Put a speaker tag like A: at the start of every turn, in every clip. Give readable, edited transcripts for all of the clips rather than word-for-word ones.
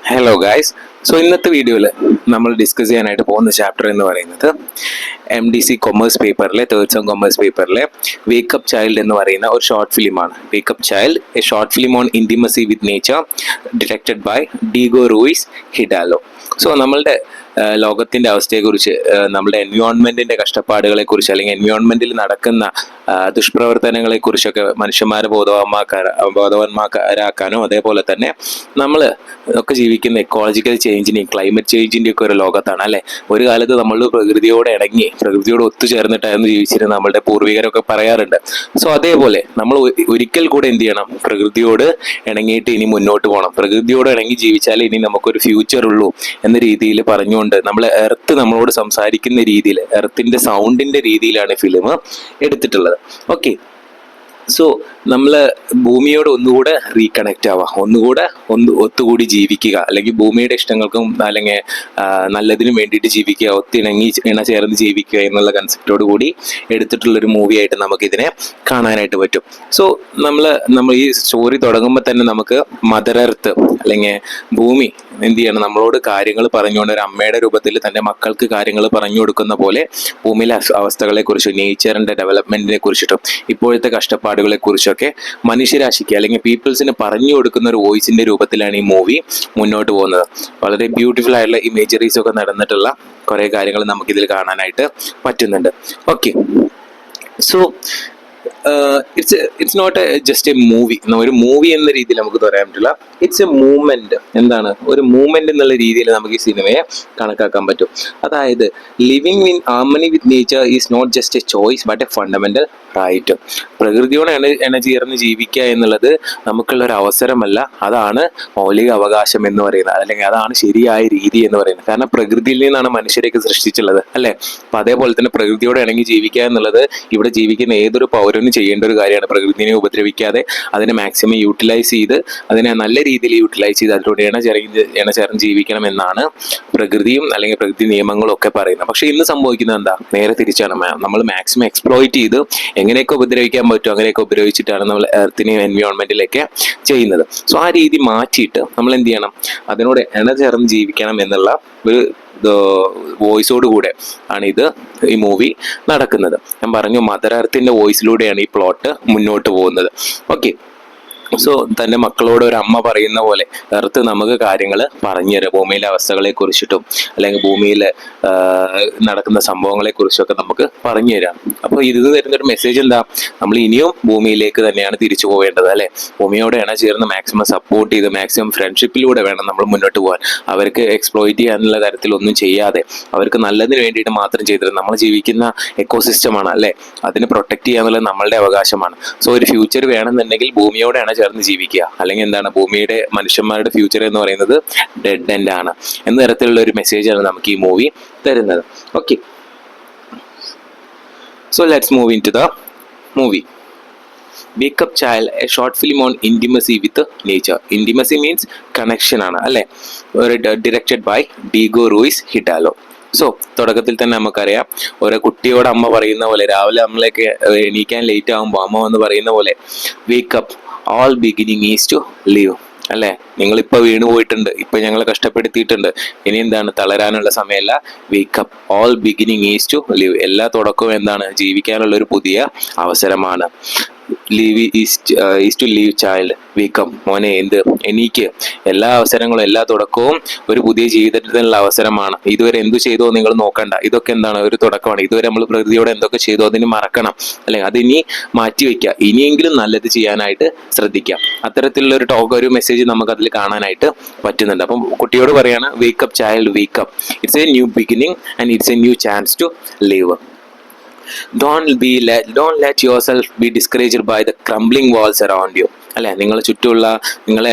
A: Hello guys. So ഇന്നത്തെ വീഡിയോയിൽ നമ്മൾ ഡിസ്കസ് ചെയ്യാനായിട്ട് പോകുന്ന ചാപ്റ്റർ എന്ന് പറയുന്നത് MDC കൊമേഴ്സ് പേപ്പറിലെ തേർഡ് സെം കൊമേഴ്സ് പേപ്പറിലെ വേക്കപ്പ് ചൈൽഡ് എന്ന് പറയുന്ന ഒരു ഷോർട്ട് ഫിലിമാണ്. Wake up child, a short film on intimacy with nature, directed by Diego Ruiz Hidalgo. So നമ്മളുടെ ലോകത്തിൻ്റെ അവസ്ഥയെക്കുറിച്ച്, നമ്മുടെ എൻവയോൺമെൻറ്റിൻ്റെ കഷ്ടപ്പാടുകളെക്കുറിച്ച്, അല്ലെങ്കിൽ എൻവയോൺമെൻറ്റിൽ നടക്കുന്ന ദുഷ്പ്രവർത്തനങ്ങളെക്കുറിച്ചൊക്കെ മനുഷ്യന്മാരെ ബോധവാന്മാരാക്കാനോ, അതേപോലെ തന്നെ നമ്മൾ ഒക്കെ ജീവിക്കുന്ന എക്കോളജിക്കൽ ചേഞ്ചിൻ്റെയും ക്ലൈമറ്റ് ചേഞ്ചിൻ്റെയും ഒക്കെ ഒരു ലോകത്താണ് അല്ലേ. ഒരു കാലത്ത് നമ്മൾ പ്രകൃതിയോട് ഇണങ്ങി പ്രകൃതിയോട് ഒത്തുചേർന്നിട്ടായിരുന്നു ജീവിച്ചിരുന്നത് നമ്മളുടെ പൂർവികരൊക്കെ പറയാറുണ്ട്. സോ അതേപോലെ നമ്മൾ ഒരിക്കൽ കൂടെ എന്ത് ചെയ്യണം, പ്രകൃതിയോട് ഇണങ്ങിയിട്ട് ഇനി മുന്നോട്ട് പോകണം. പ്രകൃതിയോട് ഇണങ്ങി ജീവിച്ചാൽ ഇനി നമുക്കൊരു ഫ്യൂച്ചർ ഉള്ളൂ എന്ന രീതിയിൽ പറഞ്ഞുകൊണ്ട് നമ്മൾ എർത്ത് നമ്മളോട് സംസാരിക്കുന്ന രീതിയിൽ, എർത്തിന്റെ സൗണ്ടിന്റെ രീതിയിലാണ് ഫിലിം എടുത്തിട്ടുള്ളത്. ഓക്കെ, സോ നമ്മൾ ഭൂമിയോട് ഒന്നുകൂടെ റീകണക്റ്റ് ആവുക, ഒത്തുകൂടി ജീവിക്കുക, അല്ലെങ്കിൽ ഭൂമിയുടെ ഇഷ്ടങ്ങൾക്കും അല്ലെങ്കിൽ നല്ലതിനും വേണ്ടിയിട്ട് ജീവിക്കുക, ഇണചേർന്ന് ജീവിക്കുക എന്നുള്ള കൺസെപ്റ്റോട് കൂടി എടുത്തിട്ടുള്ളൊരു മൂവിയായിട്ട് നമുക്കിതിനെ കാണാനായിട്ട് പറ്റും. സോ നമ്മൾ ഈ സ്റ്റോറി തുടങ്ങുമ്പോൾ തന്നെ നമുക്ക് മദർ എർത്ത് അല്ലെങ്കിൽ ഭൂമി എന്ത് ചെയ്യണം, നമ്മളോട് കാര്യങ്ങൾ പറഞ്ഞുകൊണ്ട് ഒരു അമ്മയുടെ രൂപത്തിൽ തൻ്റെ മക്കൾക്ക് കാര്യങ്ങൾ പറഞ്ഞു കൊടുക്കുന്ന പോലെ ഭൂമിയിലെ അവസ്ഥകളെക്കുറിച്ചും നേച്ചറിൻ്റെ ഡെവലപ്മെൻറ്റിനെ കുറിച്ചിട്ടും ഇപ്പോഴത്തെ കഷ്ടപ്പാടുകളെ കുറിച്ചൊക്കെ മനുഷ്യരാശിക്ക് അല്ലെങ്കിൽ പീപ്പിൾസിന് പറഞ്ഞു കൊടുക്കുന്ന ഒരു വോയിസിൻ്റെ രൂപത്തിലാണ് ഈ മൂവി മുന്നോട്ട് പോകുന്നത്. വളരെ ബ്യൂട്ടിഫുൾ ആയിട്ടുള്ള ഇമേജറീസ് ഒക്കെ നടന്നിട്ടുള്ള കുറേ കാര്യങ്ങൾ നമുക്കിതിൽ കാണാനായിട്ട് പറ്റുന്നുണ്ട്. Okay, so it's not just a movie. ഒരു മൂവി എന്ന രീതിയിൽ നമുക്ക് പറയാൻ പറ്റില്ല. It's a movement. എന്താണ് ഒരു മൂവ്മെന്റ് എന്നുള്ള രീതിയിൽ നമുക്ക് ഈ സിനിമയെ കണക്കാക്കാൻ പറ്റും. അതായത് living in harmony with nature is not just a choice but a fundamental right. പ്രകൃതിയോട് ഇണചേർന്ന് ജീവിക്കുക എന്നുള്ളത് നമുക്കുള്ള ഒരു അവസരമല്ല, അതാണ് മൗലിക അവകാശം എന്ന് പറയുന്നത്, അല്ലെങ്കിൽ അതാണ് ശരിയായ രീതി എന്ന് പറയുന്നത്. കാരണം പ്രകൃതിയിൽ നിന്നാണ് മനുഷ്യരെയൊക്കെ സൃഷ്ടിച്ചുള്ളത് അല്ലേ. അപ്പൊ അതേപോലെ തന്നെ പ്രകൃതിയോട് ഇണങ്ങി ജീവിക്കുക എന്നുള്ളത് ഇവിടെ ജീവിക്കുന്ന ഏതൊരു പൗരനും ചെയ്യേണ്ട ഒരു കാര്യമാണ്. പ്രകൃതിനെ ഉപദ്രവിക്കാതെ അതിനെ മാക്സിമം യൂട്ടിലൈസ് ചെയ്ത് അതിനെ നല്ല രീതിയിൽ യൂട്ടിലൈസ് ചെയ്ത് അതിലൂടെ ഇണചേർന്ന് ജീവിക്കണം എന്നാണ് പ്രകൃതിയും അല്ലെങ്കിൽ പ്രകൃതി നിയമങ്ങളും ഒക്കെ പറയുന്നത്. പക്ഷെ ഇന്ന് സംഭവിക്കുന്നത് എന്താ, നേരെ തിരിച്ചാണ്. നമ്മൾ മാക്സിമം എക്സ്പ്ലോയിറ്റ് ചെയ്ത് എങ്ങനെയൊക്കെ ഉപദ്രവിക്കാൻ പറ്റും അങ്ങനെയൊക്കെ ഉപദ്രവിച്ചിട്ടാണ് നമ്മൾ എർത്തിനെയും എൻവയോൺമെന്റിലൊക്കെ ചെയ്യുന്നത്. സോ ആ രീതി മാറ്റിയിട്ട് നമ്മൾ എന്ത് ചെയ്യണം, അതിനോട് ഇണചേർന്ന് ജീവിക്കണം എന്നുള്ള ഒരു വോയിസോട് കൂടെ ആണ് ഈ മൂവി നടക്കുന്നത്. ഞാൻ പറഞ്ഞു, മദർ എർത്തിന്റെ വോയിസിലൂടെയാണ് ഈ പ്ലോട്ട് മുന്നോട്ട് പോകുന്നത്. ഓക്കെ, സോ തൻ്റെ മക്കളോട് ഒരു അമ്മ പറയുന്ന പോലെ എർത്ത് നമുക്ക് കാര്യങ്ങൾ പറഞ്ഞുതരാം, ഭൂമിയിലെ അവസ്ഥകളെ കുറിച്ചിട്ടും അല്ലെങ്കിൽ ഭൂമിയിൽ നടക്കുന്ന സംഭവങ്ങളെ കുറിച്ചൊക്കെ നമുക്ക് പറഞ്ഞു തരാം. അപ്പോൾ ഇതിന് തരുന്നൊരു മെസ്സേജ് എന്താ, നമ്മൾ ഇനിയും ഭൂമിയിലേക്ക് തന്നെയാണ് തിരിച്ചു പോവേണ്ടത് അല്ലേ. ഭൂമിയോട് ചേർന്ന് മാക്സിമം സപ്പോർട്ട് ചെയ്ത് മാക്സിമം ഫ്രണ്ട്ഷിപ്പിലൂടെ വേണം നമ്മൾ മുന്നോട്ട് പോകാൻ. അവർക്ക് എക്സ്പ്ലോയിറ്റ് ചെയ്യാനുള്ള തരത്തിലൊന്നും ചെയ്യാതെ അവർക്ക് നല്ലതിന് വേണ്ടിയിട്ട് മാത്രം ചെയ്തത്. നമ്മൾ ജീവിക്കുന്ന എക്കോസിസ്റ്റമാണ് അല്ലേ, അതിനെ പ്രൊട്ടക്ട് ചെയ്യാന്നുള്ളത് നമ്മളുടെ അവകാശമാണ്. സോ ഒരു ഫ്യൂച്ചർ വേണമെന്നുണ്ടെങ്കിൽ ഭൂമിയോട് ചേർന്ന് ജീവിക്കുക, അല്ലെങ്കിൽ എന്താണ്, ഭൂമിയുടെ മനുഷ്യന്മാരുടെ ഫ്യൂച്ചർ എന്ന് പറയുന്നത് ഡെഡ് എൻഡ് ആണ് എന്ന തരത്തിലുള്ള ഒരു മെസ്സേജാണ് നമുക്ക് ഈ മൂവി തരുന്നത്. Okay, so let's move into the movie. Wake up child, a short film on intimacy with nature. Intimacy means connection ആണ് അല്ലേ. Directed by Diego Ruiz Hidalgo. So തുടക്കത്തിൽ തന്നെ നമുക്കറിയാം, ഓരോ കുട്ടിയോട് അമ്മ പറയുന്ന പോലെ, രാവിലെ നമ്മളൊക്കെ എണീക്കാൻ ലേറ്റ് ആകുമ്പോൾ അമ്മ വന്ന് പറയുന്ന പോലെ, wake up, all beginning is to live അല്ലേ. നിങ്ങളിപ്പോൾ വീണു പോയിട്ടുണ്ട്, ഇപ്പം ഞങ്ങളെ കഷ്ടപ്പെടുത്തിയിട്ടുണ്ട്, ഇനി എന്താണ്, തളരാനുള്ള സമയമല്ല. Wake up, all beginning is to live. എല്ലാ തുടക്കവും എന്താണ്, ജീവിക്കാനുള്ള ഒരു പുതിയ അവസരമാണ്. Live is to live child. Wake up, മോനെ എനിക്ക് എല്ലാ അവസരങ്ങളും എല്ലാ തുടക്കവും ഒരു പുതിയ ജീവിതത്തിനുള്ള അവസരമാണ്. ഇതുവരെ എന്തു ചെയ്തോ നിങ്ങൾ നോക്കണ്ട, ഇതൊക്കെ എന്താണ്, ഒരു തുടക്കമാണ്. ഇതുവരെ നമ്മൾ പ്രകൃതിയോടെ എന്തൊക്കെ ചെയ്തോ അതിന് മറക്കണം അല്ലെ, അതിനി മാറ്റിവെക്കുക, ഇനിയെങ്കിലും നല്ലത് ചെയ്യാനായിട്ട് ശ്രദ്ധിക്കാം. അത്തരത്തിലുള്ള ഒരു മെസ്സേജ് നമുക്ക് അതിൽ കാണാനായിട്ട് പറ്റുന്നുണ്ട്. അപ്പം കുട്ടിയോട് പറയാണ്, wake up child, wake up, it's a new beginning and it's a new chance to live. Don't let yourself be discouraged by the crumbling walls around you. അല്ലെ, നിങ്ങളെ ചുറ്റുമുള്ള നിങ്ങളെ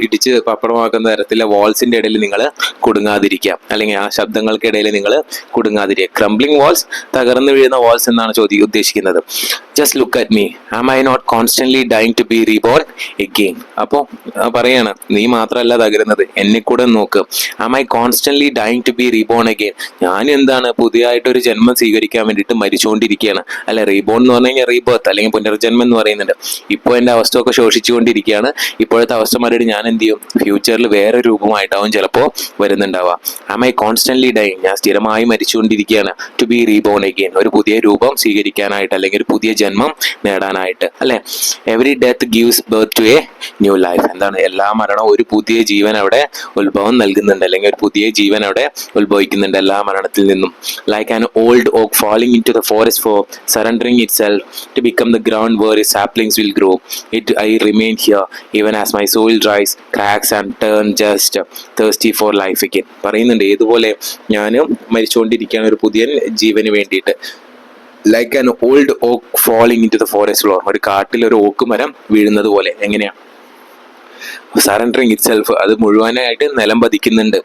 A: ഇടിച്ച് പപ്പടമാക്കുന്ന തരത്തിലെ വാൾസിന്റെ ഇടയിൽ നിങ്ങൾ കുടുങ്ങാതിരിക്കുക, അല്ലെങ്കിൽ ആ ശബ്ദങ്ങൾക്കിടയിൽ നിങ്ങൾ കുടുങ്ങാതിരിക്കുക. ക്രംബ്ലിംഗ് വാൾസ്, തകർന്നു വീഴുന്ന വാൾസ് എന്നാണ് ഉദ്ദേശിക്കുന്നത്. Just look at me, am I not constantly dying to be reborn again. അപ്പോൾ പറയാണ്, നീ മാത്രമല്ല തകരുന്നത്, എന്നെ കൂടെ നോക്ക്. Am I constantly dying to be reborn again. ഞാനും എന്താണ്, പുതിയതായിട്ടൊരു ജന്മം സ്വീകരിക്കാൻ വേണ്ടിയിട്ട് മരിച്ചുകൊണ്ടിരിക്കുകയാണ് അല്ലെ. റീബോൺ എന്ന് പറഞ്ഞു കഴിഞ്ഞാൽ റീബർത്ത് അല്ലെങ്കിൽ പുനർജന്മം എന്ന് പറയുന്നുണ്ട്. ഇപ്പോൾ എൻ്റെ അവസ്ഥയൊക്കെ ശോഷിച്ചുകൊണ്ടിരിക്കുകയാണ്. ഇപ്പോഴത്തെ അവസ്ഥ മാറിയിട്ട് ഞാൻ എന്ത് ചെയ്യും, ഫ്യൂച്ചറിൽ വേറെ രൂപമായിട്ടാവും ചിലപ്പോൾ വരുന്നുണ്ടാവുക. ആം ഐ കോൺസ്റ്റന്റ്ലി ഡൈങ്, ഞാൻ സ്ഥിരമായി മരിച്ചുകൊണ്ടിരിക്കുകയാണ്. ടു ബി റീബോൺ അഗെയിൻ, ഒരു പുതിയ രൂപം സ്വീകരിക്കാനായിട്ട് അല്ലെങ്കിൽ ഒരു പുതിയ ജന്മം നേടാനായിട്ട് അല്ലെ. Every death gives birth to a new life. എന്താണ്, എല്ലാ മരണവും ഒരു പുതിയ ജീവൻ അവിടെ ഉത്ഭവം നൽകുന്നുണ്ട് അല്ലെങ്കിൽ ഒരു പുതിയ ജീവൻ അവിടെ ഉത്ഭവിക്കുന്നുണ്ട് എല്ലാ മരണത്തിൽ നിന്നും. Like an old oak falling into the forest for surrendering itself to become the ground where its saplings will grow. I remain here even as my soul dries, cracks and turn just thirsty for life again. പറയുന്നുണ്ട് ഏതുപോലെ ഞാനും മരിച്ചുകൊണ്ടിരിക്കുകയാണ് ഒരു പുതിയ ജീവന് വേണ്ടിയിട്ട്. Like an old oak falling into the forest floor, ഒരു കാട്ടിൽ ഒരു ഓക്ക് മരം വീഴുന്നത് പോലെ. എങ്ങനെയാ സറണ്ടറിങ് ഇറ്റ് സെൽഫ്, അത് മുഴുവനായിട്ട് നിലം പതിക്കുന്നുണ്ട്.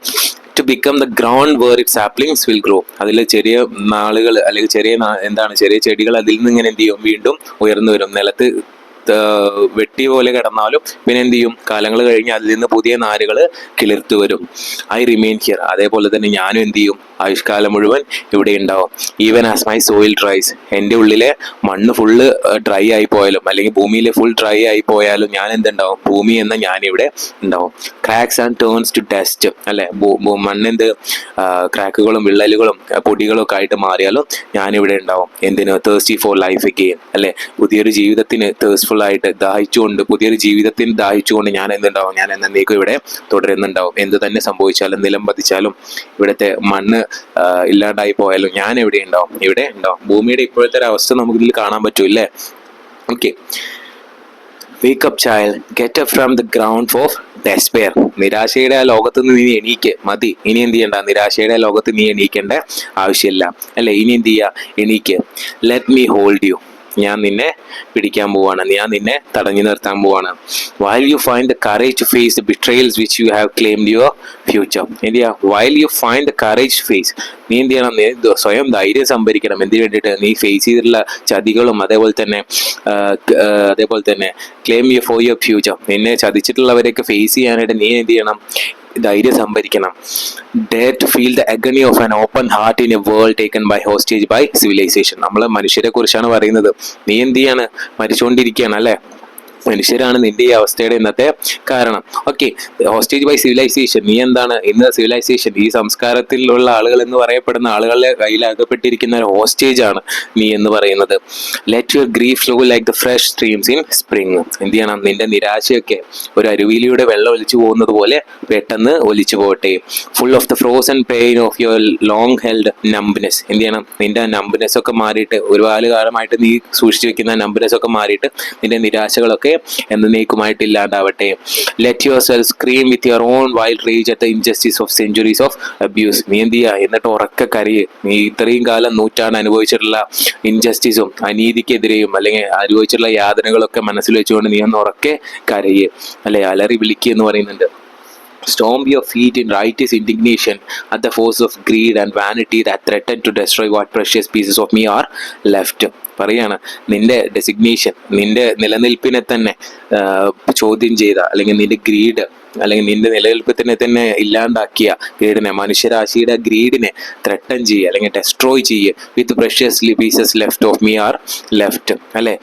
A: To become the ground where it saplings will grow, അതിൽ ചെറിയ നാളുകൾ അല്ലെങ്കിൽ ചെറിയ ചെടികൾ അതിൽ നിന്ന് ഇങ്ങനെ എന്ത് ചെയ്യും, വീണ്ടും ഉയർന്നു വരും. നിലത്ത് വെട്ടി പോലെ കിടന്നാലും പിന്നെ എന്ത് ചെയ്യും, കാലങ്ങൾ കഴിഞ്ഞ് അതിൽ നിന്ന് പുതിയ നാരുകൾ കിളിർത്തു വരും. ഐ റിമെയിൻ ഹിയർ, അതേപോലെ തന്നെ ഞാനും എന്ത് ചെയ്യും, ആയുഷ്കാലം മുഴുവൻ ഇവിടെ ഉണ്ടാവും. ഈവൻ ആസ് മൈ സോയിൽ ഡ്രൈസ്, എൻ്റെ ഉള്ളിലെ മണ്ണ് ഫുള്ള് ഡ്രൈ ആയി പോയാലും അല്ലെങ്കിൽ ഭൂമിയിലെ ഫുൾ ഡ്രൈ ആയി പോയാലും ഞാൻ എന്തുണ്ടാവും, ഭൂമി എന്ന ഞാനിവിടെ ഉണ്ടാവും. Cracks and turns to dust അല്ലെ, മണ്ണെന്ത് ക്രാക്കുകളും വിള്ളലുകളും പൊടികളും ഒക്കെ ആയിട്ട് മാറിയാലും ഞാനിവിടെ ഉണ്ടാവും. എന്തിന്, തേഴ്സ്റ്റി ഫോർ ലൈഫ് അഗെയിൻ അല്ലെ, പുതിയൊരു ജീവിതത്തിന് തേഴ്സ്ഫുൾ ആയിട്ട് ദാഹിച്ചുകൊണ്ട്, പുതിയൊരു ജീവിതത്തിന് ദാഹിച്ചുകൊണ്ട് ഞാൻ എന്തുണ്ടാവും, ഞാൻ എന്നേക്കും ഇവിടെ തുടരുന്നുണ്ടാവും. എന്ത് തന്നെ സംഭവിച്ചാലും നിലം പതിച്ചാലും ഇവിടുത്തെ മണ്ണ് ഇല്ലാണ്ടായി പോയാലും ഞാൻ എവിടെ ഉണ്ടാവും, ഇവിടെ ഉണ്ടാവും. ഭൂമിയുടെ ഇപ്പോഴത്തെ ഒരു അവസ്ഥ നമുക്ക് ഇതിൽ കാണാൻ പറ്റൂല്ലേ. Okay, wake up child, get up from the ground of despair. നിരാശയുടെ ആ ലോകത്ത് നിന്ന് നീ എണീക്ക്, മതി. ഇനി എന്ത് ചെയ്യണ്ട, നിരാശയുടെ ലോകത്ത് നീ എണീക്കേണ്ട ആവശ്യമില്ല അല്ലെ. ഇനി എന്ത് ചെയ്യാ, എണീക്ക്. ലെറ്റ് മീ ഹോൾഡ് യു, ഞാൻ നിന്നെ പിടിക്കാൻ പോവാണ്, ഞാൻ നിന്നെ തടഞ്ഞു നിർത്താൻ പോവാണ്. While you find the courage to face the betrayals which you have claimed your future. എന്ത് ചെയ്യാ, while you find the courage face, നീ എന്ത് ചെയ്യണം, നീ സ്വയം ധൈര്യം സംഭരിക്കണം. എന്തിനു വേണ്ടിയിട്ട്, നീ ഫേസ് ചെയ്തിട്ടുള്ള ചതികളും അതേപോലെ തന്നെ claim you for your future, നിന്നെ ചതിച്ചിട്ടുള്ളവരെയൊക്കെ ഫേസ് ചെയ്യാനായിട്ട് നീ എന്ത് ചെയ്യണം, ധൈര്യം സംഭരിക്കണം. Dare to feel the agony of an open heart in a world taken by hostage by civilization. നമ്മൾ മനുഷ്യരെ കുറിച്ചാണ് പറയുന്നത്. നീ എന്ത് ചെയ്യാണ്, മരിച്ചുകൊണ്ടിരിക്കുകയാണ് അല്ലെ. മനുഷ്യരാണ് നിന്റെ ഈ അവസ്ഥയുടെ ഇന്നത്തെ കാരണം. ഓക്കെ, ഹോസ്റ്റേജ് ബൈ സിവിലൈസേഷൻ, നീ എന്താണ് ഇന്ന് സിവിലൈസേഷൻ, ഈ സംസ്കാരത്തിലുള്ള ആളുകൾ എന്ന് പറയപ്പെടുന്ന ആളുകളുടെ കയ്യിലാകപ്പെട്ടിരിക്കുന്ന ഒരു ഹോസ്റ്റേജ് ആണ് നീ എന്ന് പറയുന്നത്. Let your grief flow like the fresh streams in spring. എന്ത് ചെയ്യണം, നിന്റെ നിരാശയൊക്കെ ഒരു അരുവിയിലൂടെ വെള്ളം ഒലിച്ചു പോകുന്നത് പോലെ പെട്ടെന്ന് ഒലിച്ചു പോകട്ടെ. Full of the frozen pain of your long held numbness. എന്ത് ചെയ്യണം, നിന്റെ നംബ്നെസ് ഒക്കെ മാറിയിട്ട്, ഒരുപാട് കാലമായിട്ട് നീ സൂക്ഷിച്ചു വെക്കുന്ന നംബ്നെസ് ഒക്കെ മാറിയിട്ട് നിന്റെ നിരാശകളൊക്കെ എന്നേക്കുമായിട്ട് ഇല്ലാണ്ടാവട്ടെ. Let yourself scream with your own wild rage at the injustice of centuries of abuse. നീ എന്ത് ചെയ്യുക, എന്നിട്ട് ഉറക്കെ കരയ്. നീ ഇത്രയും കാലം നൂറ്റാണ്ട് അനുഭവിച്ചിട്ടുള്ള ഇൻജസ്റ്റിസും അനീതിക്കെതിരെയും അല്ലെങ്കിൽ അനുഭവിച്ചിട്ടുള്ള യാതനകളൊക്കെ മനസ്സിൽ വെച്ചുകൊണ്ട് നീ ഒന്ന് ഉറക്കെ കരയ് അല്ലെ, അലറി വിളിക്കുക എന്ന് പറയുന്നുണ്ട്. Stomp your feet in righteous indignation at the force of greed and vanity that threaten to destroy what precious pieces of me are left. പറയാണ്, നിന്റെ ഡെസിഗ്നേഷൻ, നിന്റെ നിലനിൽപ്പിനെ തന്നെ ചോദ്യം ചെയ്ത അല്ലെങ്കിൽ നിന്റെ ഗ്രീഡ് അല്ലെങ്കിൽ നിന്റെ നിലനിൽപ്പത്തിനെ തന്നെ ഇല്ലാണ്ടാക്കിയ ഗ്രീഡിനെ, മനുഷ്യരാശിയുടെ ഗ്രീഡിനെ ത്രട്ടൺ ചെയ്യുക അല്ലെങ്കിൽ ഡെസ്ട്രോയ് ചെയ്യുക. വിത്ത് precious pieces left of me R left അല്ലെ,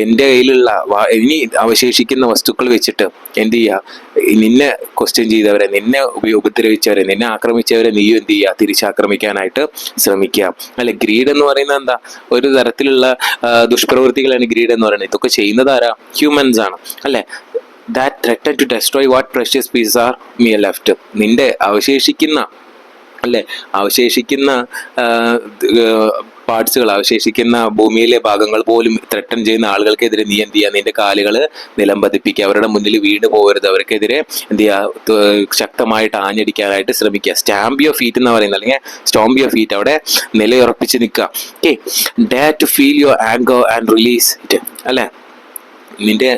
A: എൻ്റെ കയ്യിലുള്ള ഇനി അവശേഷിക്കുന്ന വസ്തുക്കൾ വെച്ചിട്ട് എന്ത് ചെയ്യുക, നിന്നെ ക്വസ്റ്റ്യൻ ചെയ്തവരെ, നിന്നെ ഉപദ്രവിച്ചവരെ, നിന്നെ ആക്രമിച്ചവരെ നീയും എന്ത് ചെയ്യുക, തിരിച്ചാക്രമിക്കാനായിട്ട് ശ്രമിക്കുക അല്ലെ. ഗ്രീഡ് എന്ന് പറയുന്നത് എന്താ, ഒരു തരത്തിലുള്ള ദുഷ്പ്രവൃത്തികളാണ് ഗ്രീഡ് എന്ന് പറയുന്നത്. ഇതൊക്കെ ചെയ്യുന്നത് ആരാ, ഹ്യൂമൻസ് ആണ് അല്ലെ. that threaten to destroy what precious pieces are me left. നിന്റെ അവശേഷിക്കുന്ന പാർട്സുകൾ, അവശേഷിക്കുന്ന ഭൂമിയിലെ ഭാഗങ്ങൾ പോലും ത്രട്ടൺ ചെയ്യുന്ന ആളുകൾക്കെതിരെ നീ എന്ത് ചെയ്യുക, നിന്റെ കാലുകൾ നിലം പതിപ്പിക്കുക. അവരുടെ മുന്നിൽ വീണ് പോകരുത്. അവർക്കെതിരെ എന്ത് ചെയ്യുക, ശക്തമായിട്ട് ആഞ്ഞടിക്കാനായിട്ട് ശ്രമിക്കുക. സ്റ്റാമ്പ് യുവർ ഫീറ്റ് എന്ന് പറയുന്നത്, അല്ലെങ്കിൽ സ്റ്റോംപ് യുവർ ഫീറ്റ്, അവിടെ നിലയുറപ്പിച്ച് നിൽക്കുക. Okay, dare to feel your anchor and release it അല്ലെ. നിന്റെ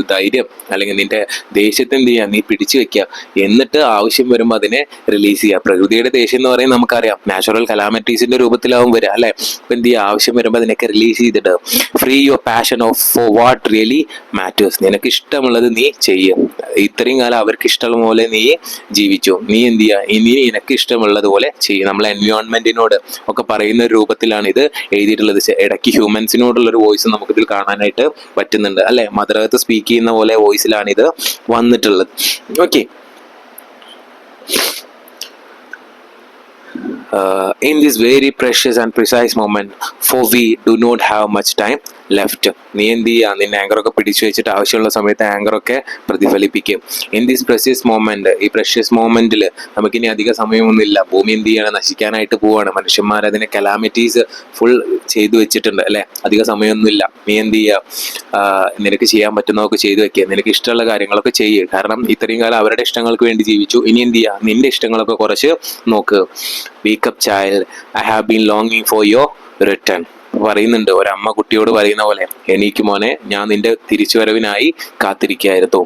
A: ധൈര്യം അല്ലെങ്കിൽ നിന്റെ ദേഷ്യത്തെ എന്ത് ചെയ്യുക, നീ പിടിച്ചു വെക്കുക. എന്നിട്ട് ആവശ്യം വരുമ്പോൾ അതിനെ റിലീസ് ചെയ്യുക. പ്രകൃതിയുടെ ദേഷ്യം എന്ന് പറയുന്നത് നമുക്കറിയാം, നാച്ചുറൽ കലാമിറ്റീസിന്റെ രൂപത്തിലാവും വരിക അല്ലെ. അപ്പൊ എന്ത് ചെയ്യുക, ആവശ്യം വരുമ്പോൾ അതിനൊക്കെ റിലീസ് ചെയ്തിട്ട് free your passion of for what really matters. നിനക്ക് ഇഷ്ടമുള്ളത് നീ ചെയ്യുക ഇത്രയും കാലം അവർക്ക് ഇഷ്ടമുള്ള പോലെ നീ ജീവിച്ചു, നീ എന്ത് ചെയ്യുക, ഇനി നിനക്ക് ഇഷ്ടമുള്ളതുപോലെ ചെയ്യും. നമ്മളെ എൻവയോൺമെന്റിനോട് ഒക്കെ പറയുന്ന ഒരു രൂപത്തിലാണ് ഇത് എഴുതിയിട്ടുള്ളത്. ഇടയ്ക്ക് ഹ്യൂമൻസിനോടുള്ള ഒരു വോയിസ് നമുക്കിതിൽ കാണാനായിട്ട് പറ്റുന്നുണ്ട് അല്ലെ. മദർ എർത്ത് സ്പീക്ക് ചെയ്യുന്ന പോലെ വോയിസിലാണ് ഇത് വന്നിട്ടുള്ളത്. Okay, in this very precious and precise moment, for we do not have much time left. നീ എന്ത് ചെയ്യുക, നിന്നെ ആങ്കറൊക്കെ പിടിച്ചു വെച്ചിട്ട് ആവശ്യമുള്ള സമയത്ത് ആങ്കറൊക്കെ പ്രതിഫലിപ്പിക്കും. ഇൻ ദിസ് പ്രഷ്യസ് മൊമെന്റ്, ഈ പ്രഷ്യസ് മൊമെന്റിൽ നമുക്കിനി അധിക സമയമൊന്നുമില്ല. ഭൂമി എന്ത് ചെയ്യണം, നശിക്കാനായിട്ട് പോവാണ്. മനുഷ്യന്മാർ അതിനെ കലാമിറ്റീസ് ഫുൾ ചെയ്തു വെച്ചിട്ടുണ്ട് അല്ലെ. അധിക സമയമൊന്നുമില്ല. നീ എന്ത് ചെയ്യുക, നിനക്ക് ചെയ്യാൻ പറ്റുന്നതൊക്കെ ചെയ്തു വെക്കുക, നിനക്ക് ഇഷ്ടമുള്ള കാര്യങ്ങളൊക്കെ ചെയ്യുക. കാരണം ഇത്രയും കാലം അവരുടെ ഇഷ്ടങ്ങൾക്ക് വേണ്ടി ജീവിച്ചു. ഇനി എന്ത് ചെയ്യുക, നിന്റെ ഇഷ്ടങ്ങളൊക്കെ കുറച്ച് നോക്ക്. Wake up child, I have been ലോങ്ങിങ് ഫോർ യുവർ റിട്ടേൺ. പറയുന്നുണ്ട്, ഒരമ്മ കുട്ടിയോട് പറയുന്ന പോലെ, എനിക്ക് മോനെ, ഞാൻ നിന്റെ തിരിച്ചുവരവിനായി കാത്തിരിക്കുകയായിരുന്നു.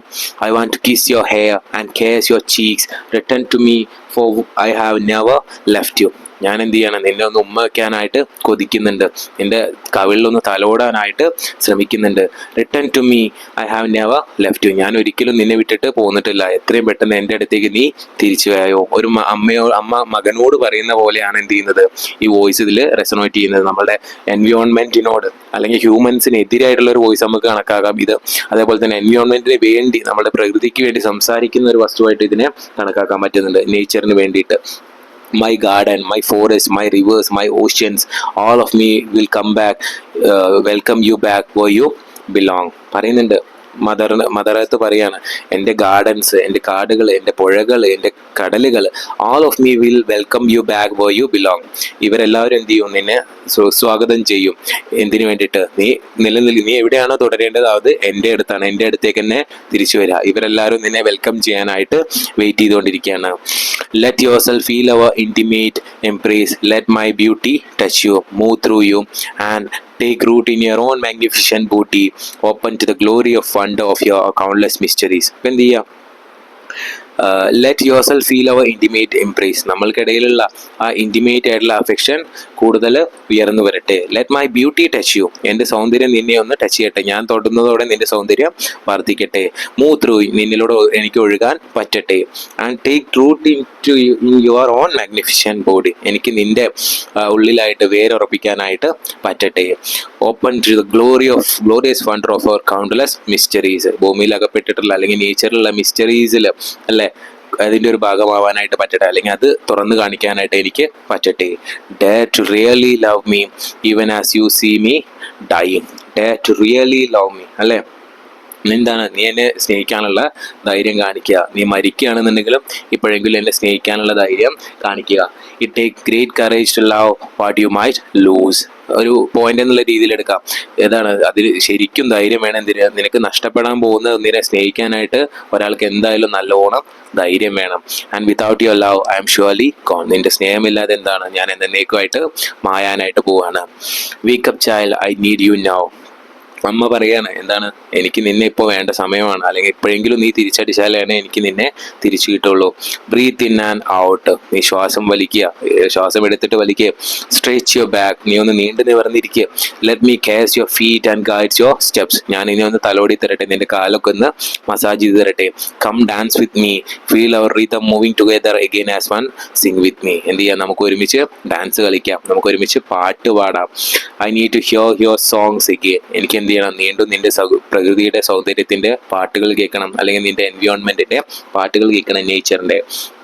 A: I want to kiss your hair and kiss your cheeks, return to me for I have never left you. ഞാൻ എന്ത് ചെയ്യണം, നിന്നെ ഒന്ന് ഉമ്മ വയ്ക്കാനായിട്ട് കൊതിക്കുന്നുണ്ട്, നിന്റെ കവിളിലൊന്ന് തലോടാനായിട്ട് ശ്രമിക്കുന്നുണ്ട്. Return to me I have never left you. ഞാൻ ഒരിക്കലും നിന്നെ വിട്ടിട്ട് പോന്നിട്ടില്ല, എത്രയും പെട്ടെന്ന് എൻ്റെ അടുത്തേക്ക് നീ തിരിച്ചു വരായോ. ഒരു അമ്മ മകനോട് പറയുന്ന പോലെയാണ് എന്ത് ചെയ്യുന്നത്, ഈ വോയിസ് ഇതിൽ റെസൊണേറ്റ് ചെയ്യുന്നത്. നമ്മുടെ എൻവയോൺമെന്റിനോട് അല്ലെങ്കിൽ ഹ്യൂമൻസിന് എതിരായിട്ടുള്ള ഒരു വോയിസ് നമുക്ക് കണക്കാക്കാം ഇത്. അതേപോലെ തന്നെ എൻവയോൺമെന്റിന് വേണ്ടി, നമ്മുടെ പ്രകൃതിക്ക് വേണ്ടി സംസാരിക്കുന്ന ഒരു വസ്തുവായിട്ട് ഇതിനെ കണക്കാക്കാൻ പറ്റുന്നുണ്ട്, നേച്ചറിന് വേണ്ടിയിട്ട്. My garden, my forest, my rivers, my oceans, all of me will come back, welcome you back where you belong. പറയുന്നുണ്ട്, മദർ എർത്ത് പറയാണ്, എൻ്റെ ഗാർഡൻസ്, എൻ്റെ കാടുകൾ, എൻ്റെ പുഴകൾ, എൻ്റെ കടലുകൾ, all of me will welcome you back where you belong. ഇവരെല്ലാവരും എന്ത് ചെയ്യും, നിന്നെ സ്വാഗതം ചെയ്യും. എന്തിനു വേണ്ടിയിട്ട്, നീ നീ എവിടെയാണോ തുടരേണ്ടത് അത് എൻ്റെ അടുത്താണ്, എൻ്റെ അടുത്തേക്ക് തന്നെ തിരിച്ചു വരിക. ഇവരെല്ലാവരും നിന്നെ വെൽക്കം ചെയ്യാനായിട്ട് വെയിറ്റ് ചെയ്തുകൊണ്ടിരിക്കുകയാണ്. Let yourself feel our intimate embrace, let my beauty touch you, move through you and take root in your own magnificent booty, open to the glory of wonder of your countless mysteries. എന്ത് ചെയ്യാം, let yourself feel our intimate embrace. നമ്മൾക്കിടയിലുള്ള ആ intimate ആയിട്ടുള്ള affection കൂടുതൽ ഉയർന്നു വരട്ടെ. Let my beauty touch you, എൻ്റെ സൗന്ദര്യം നിന്നെ ഒന്ന് ടച്ച് ചെയ്യട്ടെ, ഞാൻ തൊടുന്നതോടെ നിന്റെ സൗന്ദര്യം വർദ്ധിക്കട്ടെ. മൂവ് ത്രൂ, നിന്നിലൂടെ എനിക്ക് ഒഴുകാൻ പറ്റട്ടെ. And take root in your own magnificent body, എനിക്ക് നിന്റെ ഉള്ളിലായിട്ട് വേരുറപ്പിക്കാനായിട്ട് പറ്റട്ടെ. Open to the glorious wonder of our countless mysteries, ഭൂമിയിൽ അകപ്പെട്ടിട്ടുള്ള അല്ലെങ്കിൽ നേച്ചറിലുള്ള മിസ്റ്ററീസിൽ അല്ലെ, അതിൻ്റെ ഒരു ഭാഗമാവാനായിട്ട് പറ്റട്ടെ, അല്ലെങ്കിൽ അത് തുറന്നു കാണിക്കാനായിട്ട് എനിക്ക് പറ്റട്ടെ. Dare to really love me even as you see me dying. Dare to really love me അല്ലേ. എന്താണ്, നീ എന്നെ സ്നേഹിക്കാനുള്ള ധൈര്യം കാണിക്കുക. നീ മരിക്കുകയാണെന്നുണ്ടെങ്കിലും ഇപ്പോഴെങ്കിലും എന്നെ സ്നേഹിക്കാനുള്ള ധൈര്യം കാണിക്കുക. It take great courage to love what you might lose. ഒരു പോയിന്റ് എന്നുള്ള രീതിയിൽ എടുക്കാം. ഏതാണ്, അതിൽ ശരിക്കും ധൈര്യം വേണം. എന്തിന്, നിനക്ക് നഷ്ടപ്പെടാൻ പോകുന്ന ഒന്നിനെ സ്നേഹിക്കാനായിട്ട് ഒരാൾക്ക് എന്തായാലും നല്ലോണം ധൈര്യം വേണം. And without your love I am surely gone. നിന്റെ സ്നേഹമില്ലാതെ എന്താണ്, ഞാൻ എന്നേക്കുമായിട്ട് മായാനായിട്ട് പോവാണ്. Wake up child, I need you now. അമ്മ പറയാണ്, എന്താണ്, എനിക്ക് നിന്നെ ഇപ്പോൾ വേണ്ട സമയമാണ്, അല്ലെങ്കിൽ എപ്പോഴെങ്കിലും നീ തിരിച്ചടിച്ചാലാണ് എനിക്ക് നിന്നെ തിരിച്ചു കിട്ടുള്ളൂ. ബ്രീത്ത് ഇൻ ആൻഡ് ഔട്ട്, നീ ശ്വാസം വലിക്കുക, ശ്വാസം എടുത്തിട്ട് വലിക്കുക. സ്ട്രെച്ച് യുവർ ബാക്ക്, നീ ഒന്ന് നീണ്ടു നിവർന്നിരിക്കുക. Let me caress your feet and guides your steps, ഞാൻ ഇനി ഒന്ന് തലോടി തരട്ടെ, നിന്റെ കാലൊക്കെ ഒന്ന് മസാജ് ചെയ്ത് തരട്ടെ. Come dance with me, feel our rhythm moving together again as one, sing with me. എന്ത് ചെയ്യാം, നമുക്ക് ഒരുമിച്ച് ഡാൻസ് കളിക്കാം, നമുക്ക് ഒരുമിച്ച് പാട്ട് പാടാം. I need to hear your songs again, എനിക്ക് എന്ത് ചെയ്യണം, വീണ്ടും നിന്റെ പ്രകൃതിയുടെ സൗന്ദര്യത്തിന്റെ പാട്ടുകൾ കേൾക്കണം, അല്ലെങ്കിൽ നിന്റെ എൻവയോൺമെന്റിന്റെ പാട്ടുകൾ കേൾക്കണം, നേച്ചറിന്റെ.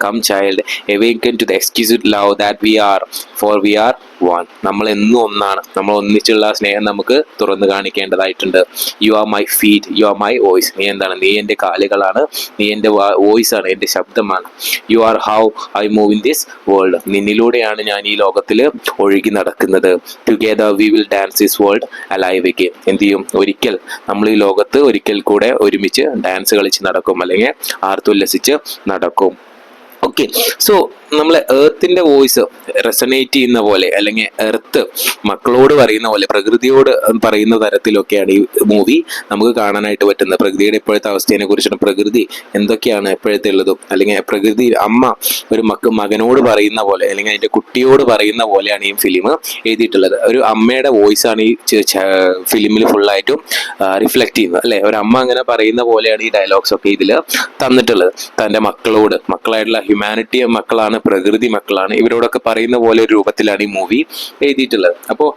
A: Come child, awaken to the exquisite love that we are, for we are one. നമ്മൾ എന്നും ഒന്നാണ്, നമ്മൾ ഒന്നിച്ചുള്ള സ്നേഹം നമുക്ക് തുറന്നു കാണിക്കേണ്ടതായിട്ടുണ്ട്. You are my feet, you are my voice. നീ എന്താണ്, നീ എൻ്റെ കാലുകളാണ്, നീ എൻ്റെ വോയിസ് ആണ്, എൻ്റെ ശബ്ദമാണ്. You are how I move in this world, നിന്നിലൂടെയാണ് ഞാൻ ഈ ലോകത്തിൽ ഒഴുകി നടക്കുന്നത്. Together we will dance this world alive again. എന്ത് ചെയ്യും, ഒരിക്കൽ നമ്മൾ ഈ ലോകത്ത് ഒരിക്കൽ കൂടെ ഒരുമിച്ച് ഡാൻസ് കളിച്ച് നടക്കും, അല്ലെങ്കിൽ ആർത്തുല്ലസിച്ച് നടക്കും. ഓക്കെ. ഓക്കെ. സോ നമ്മളെ എർത്തിന്റെ വോയിസ് റെസനേറ്റ് ചെയ്യുന്ന പോലെ, അല്ലെങ്കിൽ എർത്ത് മക്കളോട് പറയുന്ന പോലെ, പ്രകൃതിയോട് പറയുന്ന തരത്തിലൊക്കെയാണ് ഈ മൂവി നമുക്ക് കാണാനായിട്ട് പറ്റുന്നത്. പ്രകൃതിയുടെ ഇപ്പോഴത്തെ അവസ്ഥയെ കുറിച്ചാണ്, പ്രകൃതി എന്തൊക്കെയാണ് ഇപ്പോഴത്തെ ഉള്ളതും, അല്ലെങ്കിൽ പ്രകൃതി അമ്മ ഒരു മകനോട് പറയുന്ന പോലെ, അല്ലെങ്കിൽ അതിന്റെ കുട്ടിയോട് പറയുന്ന പോലെയാണ് ഈ ഫിലിം എഴുതിയിട്ടുള്ളത്. ഒരു അമ്മയുടെ വോയിസ് ആണ് ഈ ഫിലിമിൽ ഫുള്ളായിട്ടും റിഫ്ലക്ട് ചെയ്യുന്നത്, അല്ലെ? ഒരു അമ്മ അങ്ങനെ പറയുന്ന പോലെയാണ് ഈ ഡയലോഗ്സ് ഒക്കെ ഇതിൽ തന്നിട്ടുള്ളത്. തൻ്റെ മക്കളോട്, മക്കളായിട്ടുള്ള ഹ്യൂമാനിറ്റി മക്കളാണ്, പ്രകൃതി മക്കളാണ്, ഇവരോടൊക്കെ പറയുന്ന പോലെ ഒരു രൂപത്തിലാണ് ഈ മൂവി എഴുതിയിട്ടുള്ളത്. അപ്പോൾ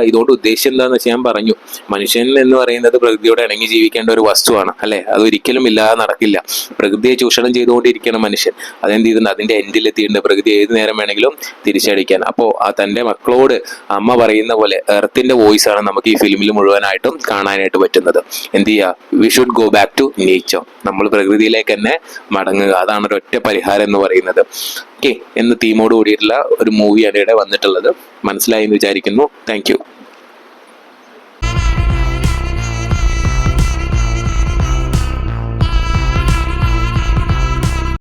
A: ഇതുകൊണ്ട് ഉദ്ദേശം എന്താണെന്ന് വെച്ചാൽ, ഞാൻ പറഞ്ഞു, മനുഷ്യൻ എന്ന് പറയുന്നത് പ്രകൃതിയോട് ഇണങ്ങി ജീവിക്കേണ്ട ഒരു വസ്തുവാണ്, അല്ലെ? അതൊരിക്കലും ഇല്ലാതെ നടക്കില്ല. പ്രകൃതിയെ ചൂഷണം ചെയ്തുകൊണ്ടിരിക്കണം മനുഷ്യൻ. അതെന്ത് ചെയ്യുന്നത്? അതിന്റെ എൻഡിലെത്തിയിട്ടുണ്ട്. പ്രകൃതി ഏത് നേരം വേണമെങ്കിലും തിരിച്ചടിക്കാൻ. അപ്പോൾ തൻ്റെ മക്കളോട് അമ്മ പറയുന്ന പോലെ എർത്തിന്റെ വോയിസ് ആണ് നമുക്ക് ഈ ഫിലിമിൽ മുഴുവനായിട്ടും കാണാനായിട്ട് പറ്റുന്നത്. എന്ത് ചെയ്യുക? We should go back to nature. നമ്മൾ പ്രകൃതിയിലേക്ക് തന്നെ മടങ്ങുക. അതാണ് ഒരൊറ്റ പരിഹാരം എന്ന് പറയുന്നത്. ഓക്കെ, എന്ന തീമോട് കൂടിയിട്ടുള്ള ഒരു മൂവിയാണ് ഇവിടെ വന്നിട്ടുള്ളത്. മനസ്സിലായി എന്ന് വിചാരിക്കുന്നു. Thank you.